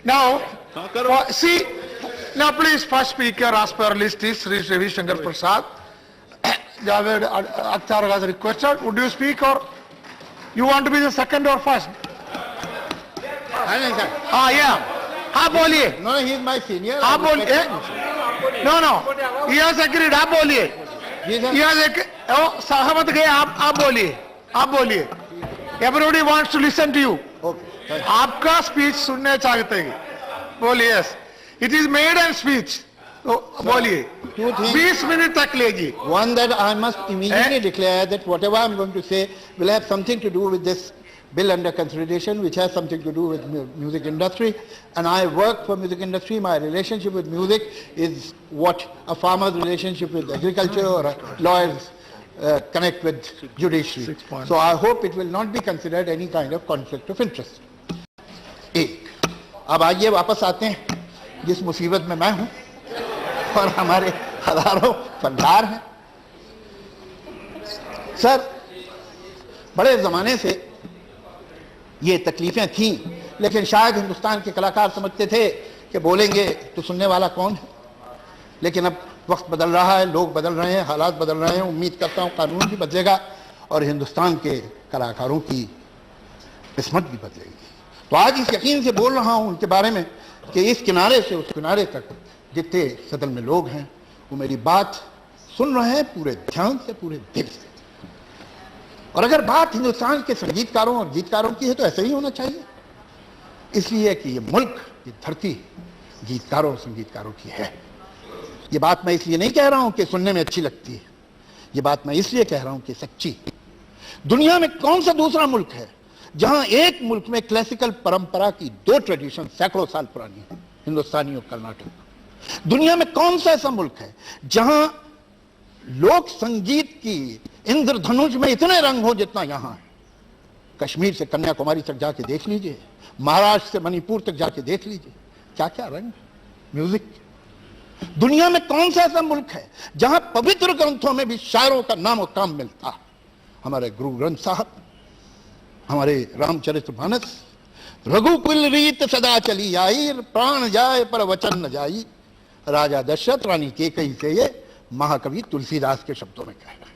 Now, see, now please, first speaker as per list is Sri Ravi Shankar Prasad. Javed Akhtar was requested. Would you speak or you want to be the second or first? Yeah. आप बोलिए. No, he is my senior. आप बोलिए. No. He has agreed. आप बोलिए. He has agreed. Oh, सहमत गए. आप बोलिए. Everybody wants to listen to you. Okay. आपका स्पीच सुनने चाहते हैं. बोलिए. Yes. It is made and speech. तो बोलिए. 20 मिनट तक लेगी. One, that I must immediately declare that whatever I am going to say will have something to do with this bill under consideration, which has something to do with music industry, and I work for music industry. My relationship with music is what a farmer's relationship with agriculture or a lawyer's connect with judiciary. So I hope it will not be considered any kind of conflict of interest. एक, अब आइए वापस आते हैं जिस मुसीबत में मैं हूं और हमारे हजारों फनकार हैं. सर, बड़े जमाने से ये तकलीफें थीं, लेकिन शायद हिंदुस्तान के कलाकार समझते थे कि बोलेंगे तो सुनने वाला कौन है. लेकिन अब वक्त बदल रहा है, लोग बदल रहे हैं, हालात बदल रहे हैं. उम्मीद करता हूं कानून भी बदलेगा और हिंदुस्तान के कलाकारों की किस्मत भी बदलेगी. तो आज इस यकीन से बोल रहा हूं उनके बारे में कि इस किनारे से उस किनारे तक जितने सदन में लोग हैं वो मेरी बात सुन रहे हैं पूरे ध्यान से, पूरे दिल से. और अगर बात हिंदुस्तान के संगीतकारों और गीतकारों की है तो ऐसा ही होना चाहिए, इसलिए कि ये मुल्क, ये धरती गीतकारों और संगीतकारों की है. ये बात मैं इसलिए नहीं कह रहा हूं कि सुनने में अच्छी लगती है, ये बात मैं इसलिए कह रहा हूं कि सच्ची. दुनिया में कौन सा दूसरा मुल्क है जहां एक मुल्क में क्लासिकल परंपरा की दो ट्रेडिशन सैकड़ों साल पुरानी है, हिंदुस्तानी और कर्नाटक. दुनिया में कौन सा ऐसा मुल्क है जहां लोक संगीत की इंद्रधनुष में इतने रंग हो जितना यहां है. कश्मीर से कन्याकुमारी तक जाके देख लीजिए, महाराष्ट्र से मणिपुर तक जाके देख लीजिए, क्या क्या रंग म्यूजिक. दुनिया में कौन सा ऐसा मुल्क है जहां पवित्र ग्रंथों में भी शायरों का नाम और काम मिलता. हमारे गुरु ग्रंथ साहब, हमारे रामचरितमानस, रघुकुल रीत सदा चली आई, प्राण जाए पर वचन न जाई, राजा दशरथ रानी के कई से ये महाकवि तुलसीदास के शब्दों में कह रहा है.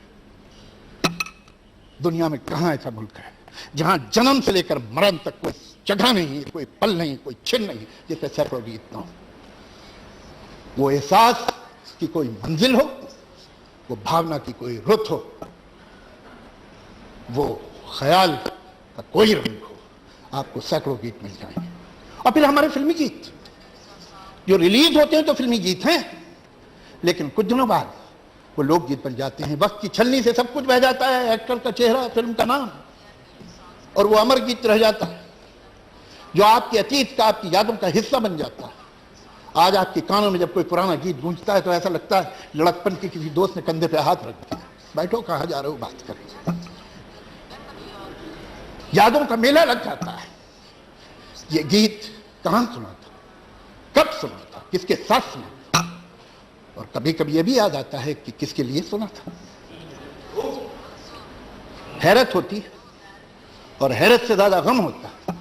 दुनिया में कहां ऐसा मुल्क है जहां जन्म से लेकर मरण तक कोई जगह नहीं, कोई पल नहीं, कोई छिन नहीं जिससे सैकड़ों गीत ना हो. वो एहसास की कोई मंजिल हो, वो भावना की कोई रुत हो, वो ख्याल का कोई रंग हो, आपको सैकड़ों गीत मिल जाएंगे. और फिर हमारे फिल्मी गीत जो रिलीज होते हैं तो फिल्मी गीत हैं, लेकिन कुछ दिनों बाद वो लोकगीत बन जाते हैं. वक्त की छलनी से सब कुछ बह जाता है, एक्टर का चेहरा, फिल्म का नाम, और वो अमर गीत रह जाता है जो आपके अतीत का, आपकी यादों का हिस्सा बन जाता है. आज आपके कानों में जब कोई पुराना गीत गूंजता है तो ऐसा लगता है लड़कपन के किसी दोस्त ने कंधे पे हाथ रख दिया, बैठो कहां जा रहे हो, बात करें. यादों का मेला लग जाता है. ये गीत कहां सुना था, कब सुना था, किसके साथ सुना था, और कभी कभी यह भी याद आता है कि किसके लिए सुना था. हैरत होती है, और हैरत से ज्यादा गम होता है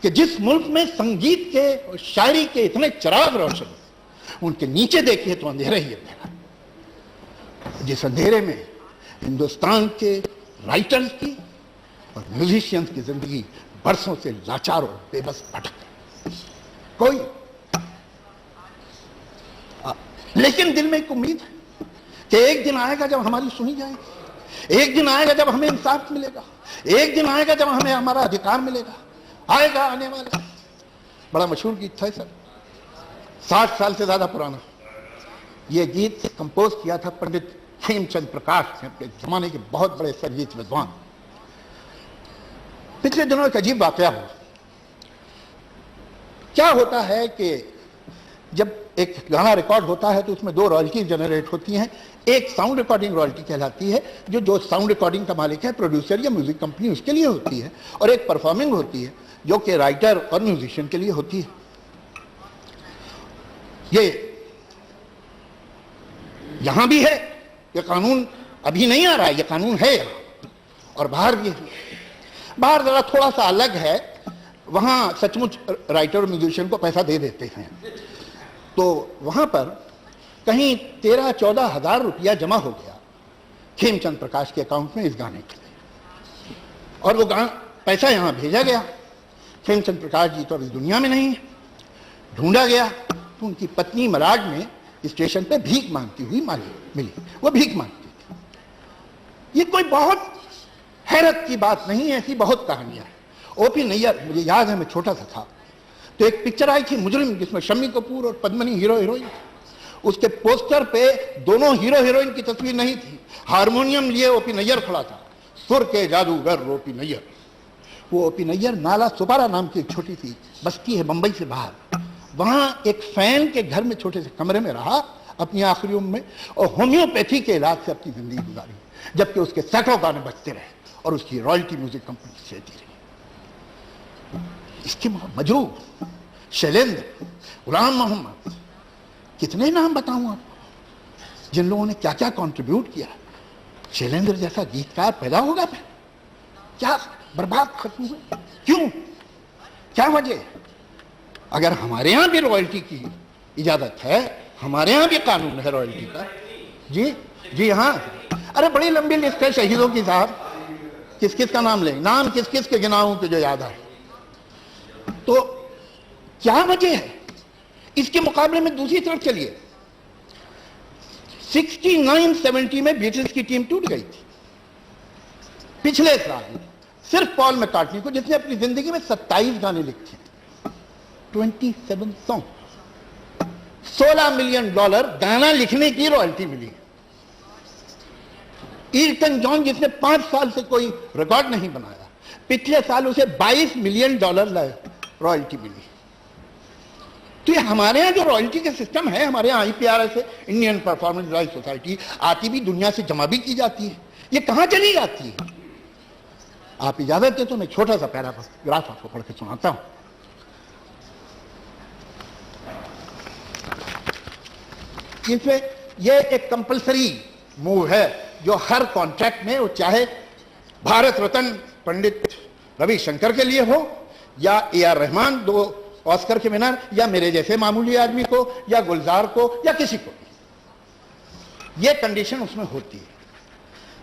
कि जिस मुल्क में संगीत के और शायरी के इतने चिराग रोशन, उनके नीचे देखिए तो अंधेरा ही अंधेरा. जिस अंधेरे में हिंदुस्तान के राइटर्स की और म्यूजिशियंस की जिंदगी बरसों से लाचार और बेबस भटक कोई, लेकिन दिल में एक उम्मीद है कि एक दिन आएगा जब हमारी सुनी जाएगी, एक दिन आएगा जब हमें इंसाफ मिलेगा, एक दिन आएगा जब हमें हमारा अधिकार मिलेगा. आएगा, आने वाला. बड़ा मशहूर गीत था सर, 60 साल से ज्यादा पुराना. यह गीत कंपोज किया था पंडित खेमचंद प्रकाश ने, अपने जमाने के बहुत बड़े संगीत विद्वान. पिछले दिनों एक अजीब वाकया हुआ. क्या होता है कि जब एक गाना रिकॉर्ड होता है तो उसमें दो रॉयल्टी जनरेट होती हैं. एक साउंड रिकॉर्डिंग रॉयल्टी कहलाती है, जो साउंड रिकॉर्डिंग का मालिक है, प्रोड्यूसर या म्यूजिक कंपनी, उसके लिए होती है. और एक परफॉर्मिंग होती है जो कि राइटर और म्यूजिशियन के लिए होती है. ये यहां भी है, ये कानून अभी नहीं आ रहा है, ये कानून है यहां, और बाहर भी है. बाहर जरा थोड़ा सा अलग है वहां सचमुच राइटर और म्यूजिशियन को पैसा दे देते हैं। तो वहां पर कहीं 13-14 हजार रुपया जमा हो गया खेमचंद प्रकाश के अकाउंट में इस गाने के लिए, और वो पैसा यहां भेजा गया। खेमचंद प्रकाश जी तो अभी दुनिया में नहीं है। ढूंढा गया तो उनकी पत्नी मराठ में स्टेशन पे भीख मांगती हुई मिली। वो भीख मांगती थी। ये कोई बहुत हैरत की बात नहीं है, ऐसी बहुत कहानियां हैं। ओपी नैयर, मुझे याद है मैं छोटा सा था तो एक पिक्चर आई थी मुजरिम, जिसमें शम्मी कपूर और पद्मिनी हीरो हीरोइन। उसके पोस्टर पे दोनों हीरो हीरोइन की तस्वीर नहीं थी। हारमोनियम लिए ओपी नैयर खड़ा था, सुर के जादूगर ओपी नैयर। वो ओपी नैयर नाला सुपारा नाम की एक छोटी सी बस्ती है बंबई से बाहर, वहां एक फैन के घर में छोटे से कमरे में रहा अपनी आखिरी उम्र में, और होम्योपैथी के इलाज से अपनी जिंदगी गुजारी, जबकि उसके सैकड़ों गाने बजते रहे और उसकी रॉयल्टी म्यूजिक कंपनी से दी रही। इसके मजरू, शैलेंद्र, गुलाम मोहम्मद, कितने नाम बताऊं आपको जिन लोगों ने क्या क्या कंट्रीब्यूट किया। शैलेंद्र जैसा गीतकार पैदा होगा फिर? क्या बर्बाद खत्म हुए? क्यों? क्या वजह? अगर हमारे यहां भी रॉयल्टी की इजाजत है, हमारे यहां भी कानून है रॉयल्टी का। जी हाँ, अरे बड़ी लंबी लिस्ट है शहीदों की साहब, किस किस का नाम लें, नाम किस किस के गिनाऊं तुझे याद है। तो क्या वजह है? इसके मुकाबले में दूसरी तरफ चलिए, 69-70 में बीटल्स की टीम टूट गई थी। पिछले साल सिर्फ पॉल मैकार्टनी को, जिसने अपनी जिंदगी में 27 गाने लिखे, 27 सॉन्ग, $16 मिलियन गाना लिखने की रॉयल्टी मिली। इल्टन जॉन, जिसने 5 साल से कोई रिकॉर्ड नहीं बनाया, पिछले साल उसे $22 मिलियन रॉयल्टी मिली। तो ये हमारे यहाँ जो रॉयल्टी का सिस्टम है, हमारे यहाँ IPRS है, इंडियन परफॉर्मेंस राइट सोसाइटी, आती भी दुनिया से जमा भी की जाती है, ये कहां चली जाती है? आप इजाजत दें तो मैं छोटा सा पैराग्राफ आपको पढ़ के सुनाता हूं। इसमें यह एक कंपलसरी मूव है जो हर कॉन्ट्रैक्ट में, वो चाहे भारत रत्न पंडित रविशंकर के लिए हो, या AR रहमान 2 ऑस्कर के विनर, या मेरे जैसे मामूली आदमी को, या गुलजार को, या किसी को, यह कंडीशन उसमें होती है।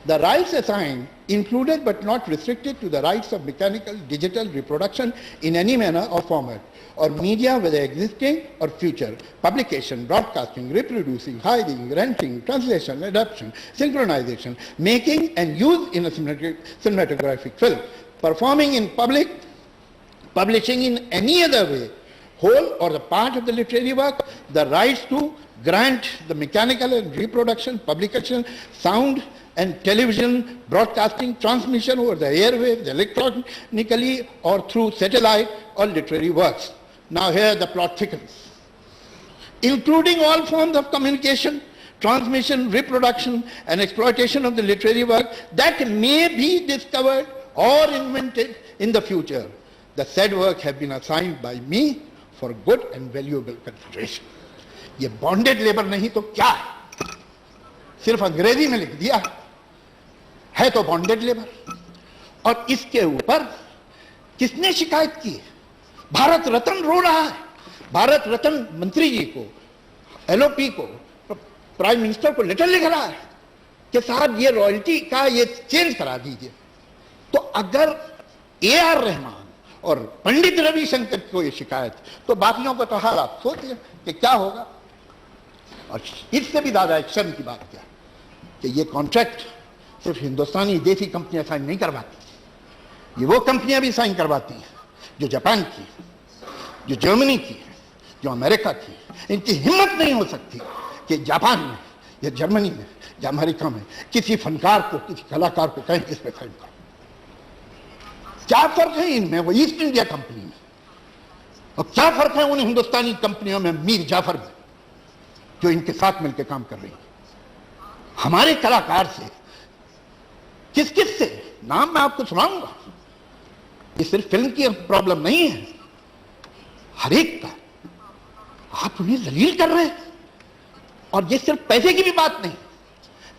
The rights assigned included but not restricted to the rights of mechanical, digital reproduction in any manner or format, or media whether existing or future, publication, broadcasting, reproducing, hiding, renting, translation, adaptation, synchronization, making and use in a cinematographic film, performing in public, publishing in any other way, whole or the part of the literary work, the rights to grant the mechanical and reproduction, publication, sound and television, broadcasting, transmission over the airwaves, electronically or through satellite or literary works. Now here the plot thickens. Including all forms of communication, transmission, reproduction and exploitation of the literary work that may be discovered or invented in the future. The said work have been assigned by me for good and valuable consideration. ये bonded labour नहीं तो क्या है? सिर्फ अंग्रेजी में लिख दिया है तो बॉन्डेड लेबर। और इसके ऊपर किसने शिकायत की है? भारत रत्न रो रहा है। भारत रत्न मंत्री जी को, LOP को, प्राइम मिनिस्टर को लेटर लिख रहा है कि साहब ये रॉयल्टी का ये चेंज करा दीजिए। तो अगर AR रहमान और पंडित रविशंकर को ये शिकायत, तो बाकियों को तो हाल आप सोचिए कि क्या होगा। और इससे भी ज्यादा एक्शन की बात क्या कि ये कॉन्ट्रैक्ट सिर्फ हिंदुस्तानी देसी कंपनियां साइन नहीं करवाती, ये वो कंपनियां भी साइन करवाती हैं जो जापान की, जो जर्मनी की, जो अमेरिका की। इनकी हिम्मत नहीं हो सकती कि जापान में या जर्मनी में या अमेरिका में किसी फनकार को, किसी कलाकार को कहें इस पे साइन करो। क्या फर्क है इनमें, वो ईस्ट इंडिया कंपनी में, और क्या फर्क है उन हिंदुस्तानी कंपनियों में मीर जाफर में जो इनके साथ मिलकर काम कर रही है। हमारे कलाकार से किस किस से नाम मैं आपको सुनाऊंगा। ये सिर्फ फिल्म की प्रॉब्लम नहीं है, हर एक का आप उन्हें जलील कर रहे हैं। और ये सिर्फ पैसे की भी बात नहीं,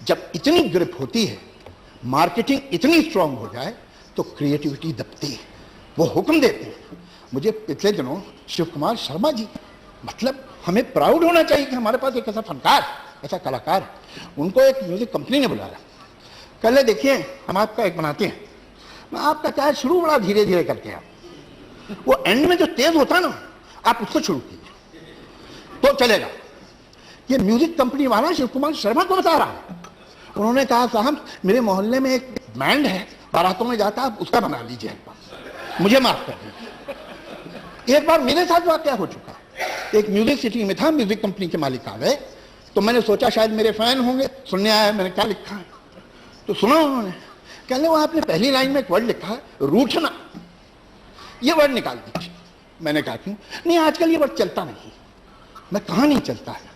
जब इतनी ग्रिप होती है, मार्केटिंग इतनी स्ट्रांग हो जाए तो क्रिएटिविटी दबती है। वो हुक्म देते हैं मुझे पिछले दिनों शिव कुमार शर्मा जी, मतलब हमें प्राउड होना चाहिए कि हमारे पास एक ऐसा फनकार, ऐसा कलाकार, उनको एक म्यूजिक कंपनी ने बुलाया। कल देखिए हम आपका एक बनाते हैं, मैं आपका क्या है, शुरू बड़ा धीरे धीरे करके आप, वो एंड में जो तेज होता है ना, आप उसको शुरू कीजिए तो चलेगा। ये म्यूजिक कंपनी वाला शिव कुमार शर्मा को बता रहा है। उन्होंने कहा साहब मेरे मोहल्ले में एक बैंड है, बारातों में जाता, आप उसका बना लीजिए एक बार, मुझे माफ कर दीजिए। एक बार मेरे साथ वाकया हो चुका, एक म्यूजिक सिटी में था, म्यूजिक कंपनी के मालिक आ गए, तो मैंने सोचा शायद मेरे फैन होंगे, सुनने आया, मैंने क्या लिखा है तो सुना उन्होंने, कहने वो आपने पहली लाइन में एक वर्ड लिखा है रूठना, ये वर्ड निकाल दीजिए। मैंने कहा क्यों? नहीं आजकल ये वर्ड चलता नहीं। मैं कहा नहीं चलता है?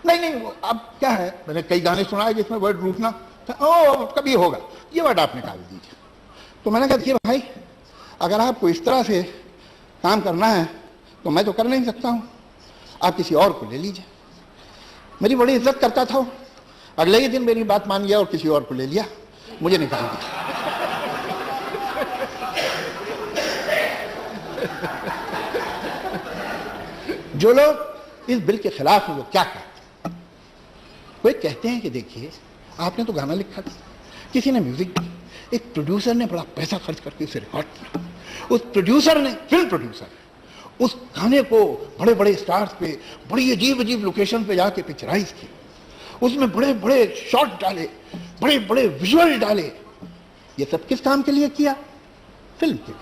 नहीं वो अब क्या है, मैंने कई गाने सुना है जिसमें वर्ड रूठना, ओ कभी होगा, ये वर्ड आप निकाल दीजिए। तो मैंने कहा देखिए भाई, अगर आपको इस तरह से काम करना है तो मैं तो कर नहीं सकता हूं, आप किसी और को ले लीजिए। मेरी बड़ी इज्जत करता था, अगले ही दिन मेरी बात मान लिया और किसी और को ले लिया, मुझे निकाल दिया। जो लोग इस बिल के खिलाफ हैं वो क्या कहते हैं? वो कहते हैं कि देखिए आपने तो गाना लिखा था, किसी ने म्यूजिक दी, एक प्रोड्यूसर ने बड़ा पैसा खर्च करके उसे रिकॉर्ड किया, उस प्रोड्यूसर ने, फिल्म प्रोड्यूसर, उस गाने को बड़े बड़े स्टार्स पे, बड़ी अजीब अजीब लोकेशन पे जाके पिक्चराइज किया, उसमें बड़े बड़े शॉट डाले, बड़े बड़े विजुअल डाले। ये सब किस काम के लिए किया? फिल्म के लिए।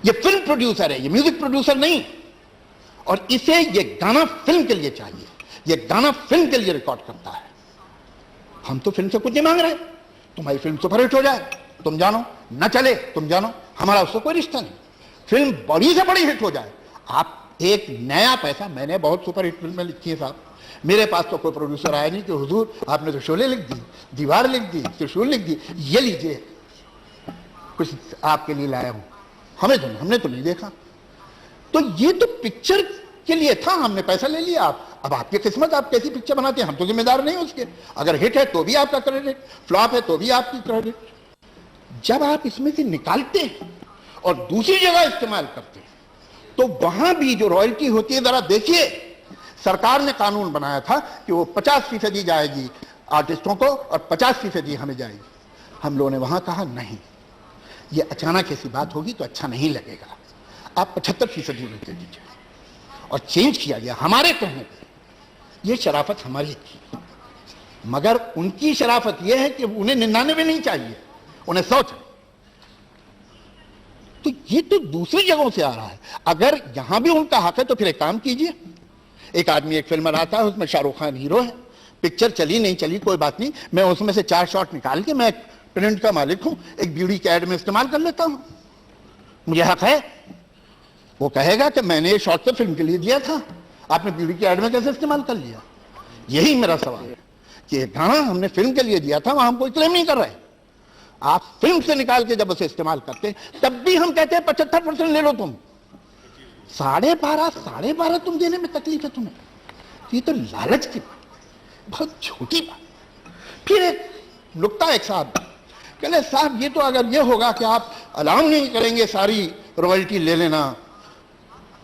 ये फिल्म प्रोड्यूसर है, ये म्यूजिक प्रोड्यूसर नहीं। और इसे ये गाना फिल्म के लिए चाहिए, ये गाना फिल्म के लिए रिकॉर्ड करता है। हम तो फिल्म से कुछ नहीं मांग रहे, तुम्हारी फिल्म सुपरहिट हो जाए तुम जानो, न चले तुम जानो, हमारा उससे कोई रिश्ता नहीं। फिल्म बड़ी से बड़ी हिट हो जाए, आप एक नया पैसा, मैंने बहुत सुपरहिट फिल्में लिखी है साहब, मेरे पास तो कोई प्रोड्यूसर आया नहीं कि हुजूर आपने तो शोले लिख दी, दीवार लिख दी, त्रिशूल लिख दी, ये लीजिए कुछ आपके लिए लाया हूं, हमने तो नहीं देखा। तो ये तो पिक्चर के लिए था, हमने पैसा ले लिया, अब आपकी किस्मत, आप कैसी पिक्चर बनाते हैं, हम तो जिम्मेदार नहीं उसके। अगर हिट है तो भी आपका क्रेडिट, फ्लॉप है तो भी आपकी क्रेडिट। जब आप इसमें से निकालते हैं और दूसरी जगह इस्तेमाल करते हैं तो वहां भी जो रॉयल्टी होती है, जरा देखिए, सरकार ने कानून बनाया था कि वो 50% जाएगी आर्टिस्टों को और 50% हमें जाएगी। हम लोगों ने वहां कहा नहीं, ये अचानक ऐसी बात होगी तो अच्छा नहीं लगेगा, आप 75% दे दीजिए, और चेंज किया गया हमारे कहने पर। यह शराफत हमारी थी, मगर उनकी शराफत यह है कि उन्हें 99 नहीं चाहिए, उन्हें 100 चाहिए। तो ये तो दूसरी जगहों से आ रहा है। अगर यहां भी उनका हक है तो फिर एक काम कीजिए, एक आदमी एक फिल्म बनाता है, उसमें शाहरुख खान हीरो है, पिक्चर चली नहीं चली कोई बात नहीं, मैं उसमें से 4 शॉट निकाल के, मैं प्रिंट का मालिक हूं, एक ब्यूटी के एड में इस्तेमाल कर लेता हूं, मुझे हक है। वो कहेगा कि मैंने ये शॉट तो फिल्म के लिए दिया था, आपने ब्यूटी के एड में कैसे इस्तेमाल कर लिया? यही मेरा सवाल है कि गाना हमने फिल्म के लिए दिया था, वहां हम कोई क्लेम नहीं कर रहे, आप फिल्म से निकाल के जब उसे इस्तेमाल करते हैं तब भी हम कहते हैं 75% ले लो तुम, 12.5 तुम देने में तकलीफ है तुम्हें। ये तो लालच की बात, बहुत छोटी बात। फिर एक नुक्ता, एक साहब कहले साहब ये तो अगर ये होगा कि आप अलाउ नहीं करेंगे सारी रॉयल्टी ले लेना,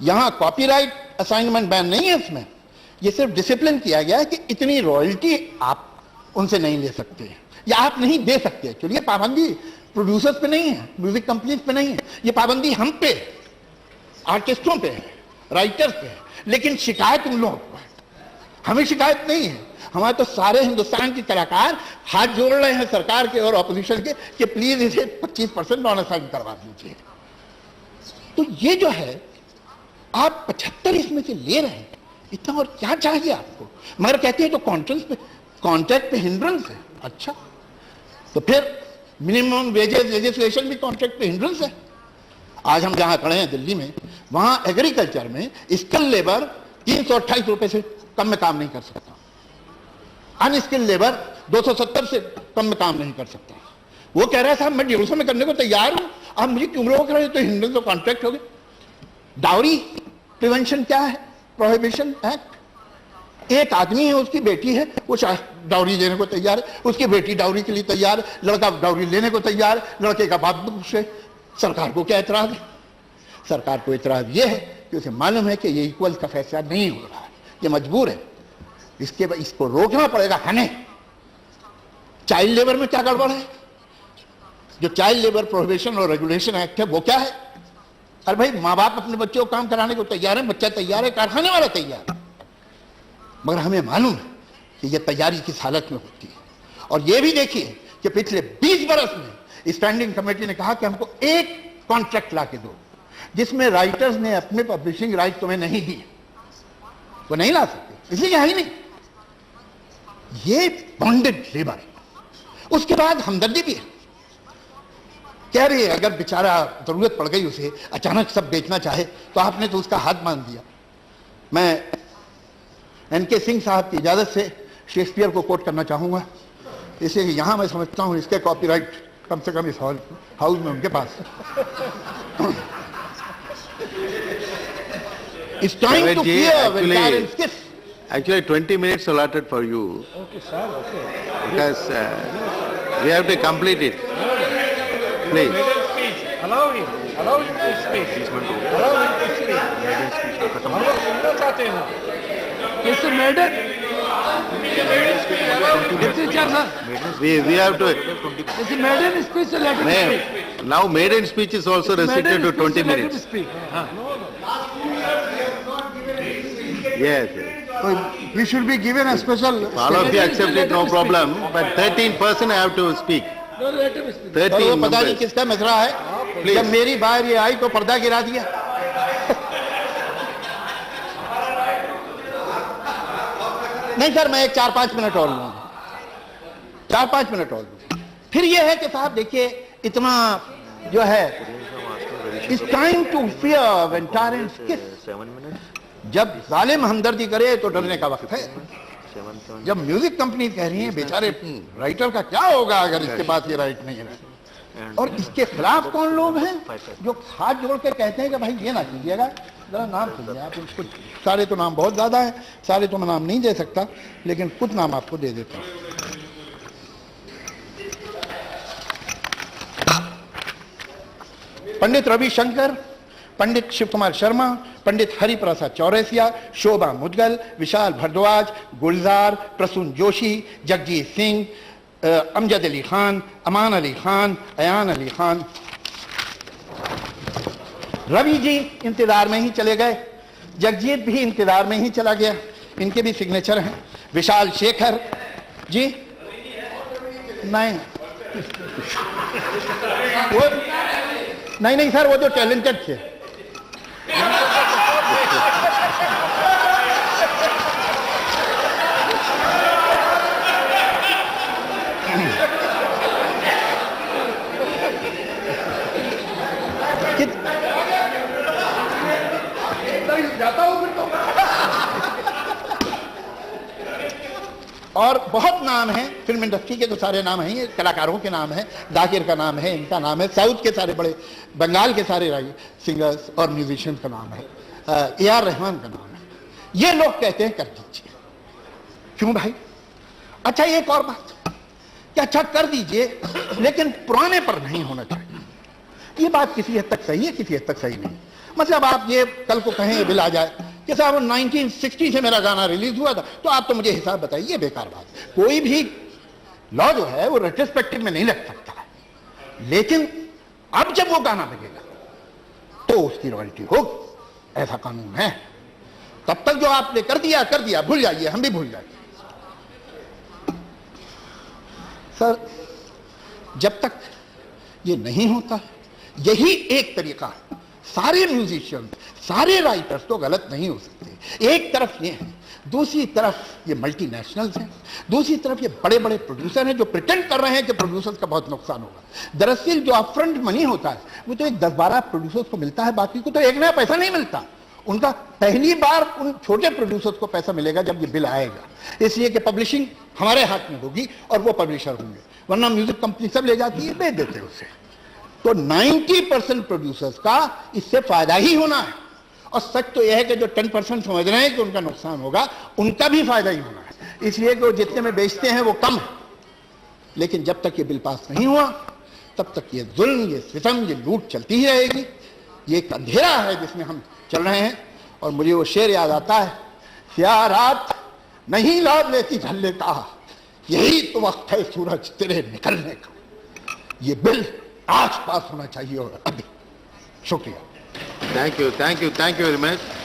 यहां कॉपीराइट असाइनमेंट बैन नहीं है, इसमें ये सिर्फ डिसिप्लिन किया गया है कि इतनी रॉयल्टी आप उनसे नहीं ले सकते या आप नहीं दे सकते। चलिए पाबंदी प्रोड्यूसर्स पे नहीं है, म्यूजिक कंपनीज पे नहीं है, ये पाबंदी हम पे, आर्टिस्टों पे है, राइटर्स पे है, लेकिन शिकायत उन लोगों को है, हमें शिकायत नहीं है। हमारे तो सारे हिंदुस्तान के कलाकार हाथ जोड़ रहे हैं सरकार के और ऑपोजिशन के कि प्लीज इसे 25% नॉन असाइन करवा दीजिए। तो ये जो है आप 75 इसमें से ले रहे हैं, इतना और क्या चाहिए आपको? मगर कहते हैं तो कॉन्ट्रैक्ट पे हिंड्रेंस है। अच्छा, तो फिर मिनिमम वेजेस लेजिस्लेशन भी कॉन्ट्रैक्ट पे हिंड्रेंस है। आज हम जहां खड़े हैं दिल्ली में, वहां एग्रीकल्चर में स्किल लेबर 328 रुपए से कम में काम नहीं कर सकता, अनस्किल लेबर 270 से कम में काम नहीं कर सकता। वो कह रहा है साहब मैं 150 में करने को तैयार हूं, आप मुझे क्यों रोक रहे हो? तो हिंड्रेंस तो कॉन्ट्रैक्ट हो गए। डाउरी प्रिवेंशन क्या है? Prohibition act. एक आदमी है, उसकी बेटी है, वो डाउरी देने को तैयार है, उसकी बेटी डाउरी के लिए तैयार है, लड़का डाउरी लेने को तैयार है, लड़के का बाप से सरकार को क्या एतराज है? सरकार को इतराज ये है कि उसे मालूम है कि ये इक्वल का फैसला नहीं हो रहा है, ये मजबूर है, इसको रोकना पड़ेगा हमें। चाइल्ड लेबर में क्या गड़बड़ है? जो चाइल्ड लेबर प्रोहिबिशन और रेगुलेशन एक्ट है वो क्या है? अरे भाई, माँ बाप अपने बच्चों को काम कराने को तैयार है, बच्चा तैयार है, कारखाने वाला तैयार है, मगर हमें मालूम है कि ये तैयारी किस हालत में होती है। और ये भी देखिए कि पिछले 20 बरस में स्टैंडिंग कमेटी ने कहा कि हमको एक कॉन्ट्रैक्ट ला के दो जिसमें राइटर्स ने अपने पब्लिशिंग राइट तुम्हें नहीं दिए, वो नहीं ला सकते, इसलिए है ही नहीं। ये बॉन्डेड लेबर है। उसके बाद हमदर्दी भी है, कह रही है अगर बेचारा जरूरत पड़ गई उसे, अचानक सब बेचना चाहे तो आपने तो उसका हाथ बांध दिया। मैं एनके सिंह साहब की इजाजत से शेक्सपियर को कोट करना चाहूंगा, इसलिए यहां मैं समझता हूं इसके कॉपीराइट कम से कम इस हाउस में उनके पास है। It's time to fear when parents kiss. Actually, 20 minutes allotted for you. Okay, sir, okay. Because we have to complete it. Please. Allow him to speak. Allow him to speak. चाहते हैं Mr. Maiden. Deputy Chair, sir. We have to. Mr. Maiden speech let him speak. Now, maiden speech is also restricted to 20 Let him minutes. speak. Yes. So we should be given a special. All of you accept it, no problem. But 13% have to speak. No, let him speak. 13 वो पता नहीं members. किसका मसला है, जब मेरी बार ये आई तो पर्दा गिरा दिया। नहीं सर, मैं एक 4-5 मिनट और लूंगा, 4-5 मिनट और लूंगा। फिर ये है कि साहब देखिए, इतना जो है, it's time to fear when tyrants kiss. जब जालिम हमदर्दी करे तो डरने का वक्त है। जब म्यूजिक कंपनी कह रही है बेचारे राइटर का क्या होगा अगर इसके पास ये राइट नहीं है, और इसके खिलाफ कौन लोग हैं जो हाथ जोड़ के कहते हैं कि भाई ये ना कीजिएगा, जरा नाम सुनिए आप। कुछ सारे तो नाम बहुत ज्यादा है, सारे तो मैं नाम नहीं दे सकता, लेकिन कुछ नाम आपको दे देता हूं। पंडित रविशंकर, पंडित शिव कुमार शर्मा, पंडित हरिप्रसाद चौरसिया, शोभा मुदगल, विशाल भारद्वाज, गुलजार, प्रसून जोशी, जगजीत सिंह, अमजद अली खान, अमान अली खान, अयान अली खान। रवि जी इंतजार में ही चले गए, जगजीत भी इंतजार में ही चला गया, इनके भी सिग्नेचर हैं। विशाल शेखर जी नहीं, वो नहीं सर, वो जो टैलेंटेड थे। जाता हूं फिर तो। और बहुत नाम है, फिल्म इंडस्ट्री के तो सारे नाम हैं, ये कलाकारों के नाम हैं, दाकिर का नाम है, इनका नाम है, साउथ के सारे बड़े, बंगाल के सारे सिंगर्स और म्यूजिशियंस का नाम है, AR रहमान का नाम है। ये लोग कहते हैं कर दीजिए। क्यों भाई? अच्छा एक और बात कि अच्छा कर दीजिए लेकिन पुराने पर नहीं होना चाहिए। ये बात किसी हद तक सही है, किसी हद तक सही नहीं। मतलब आप ये कल को कहें बिल आ जाए कि साहब 1960 से मेरा गाना रिलीज हुआ था, तो आप तो मुझे हिसाब बताइए, ये बेकार बात। कोई भी लॉ जो है वो रेट्रोस्पेक्टिव में नहीं लग सकता है, लेकिन अब जब वो गाना लगेगा तो उसकी रॉयल्टी होगी, ऐसा कानून है। तब तक जो आपने कर दिया, भूल जाइए, हम भी भूल जाइए। सर जब तक ये नहीं होता, यही एक तरीका है। सारे म्यूजिशियन, सारे राइटर्स तो गलत नहीं हो सकते, एक तरफ ये है, दूसरी तरफ ये मल्टीनेशनल्स हैं, दूसरी तरफ ये बड़े बड़े प्रोड्यूसर हैं जो प्रिटेंड कर रहे हैं कि प्रोड्यूसर्स का बहुत नुकसान होगा। दरअसल जो अपफ्रंट मनी होता है वो तो एक 10-12 प्रोड्यूसर्स को मिलता है, बाकी को तो एक नया पैसा नहीं मिलता। उनका पहली बार उन छोटे प्रोड्यूसर्स को पैसा मिलेगा जब ये बिल आएगा, इसलिए कि पब्लिशिंग हमारे हाथ में होगी और वो पब्लिशर होंगे, वरना म्यूजिक कंपनी सब ले जाती है, बेच देते हैं उसे। तो 90% प्रोड्यूसर्स का इससे फायदा ही होना है, और सच तो यह है कि जो 10% समझ रहे हैं कि उनका नुकसान होगा, उनका भी फायदा ही होना है। इसलिए कि वो जितने में बेचते हैं वो कम है, लेकिन जब तक ये बिल पास नहीं हुआ तब तक ये जुल्म, ये सितम, ये लूट चलती ही रहेगी। ये एक अंधेरा है जिसमें हम चल रहे हैं। और मुझे वो शेर याद आता है, क्या रात नहीं लाभ लेती ढलने का, यही तो वक्त है सूरज तेरे निकलने का। ये बिल आज पास होना चाहिए और अभी। शुक्रिया। Thank you very much.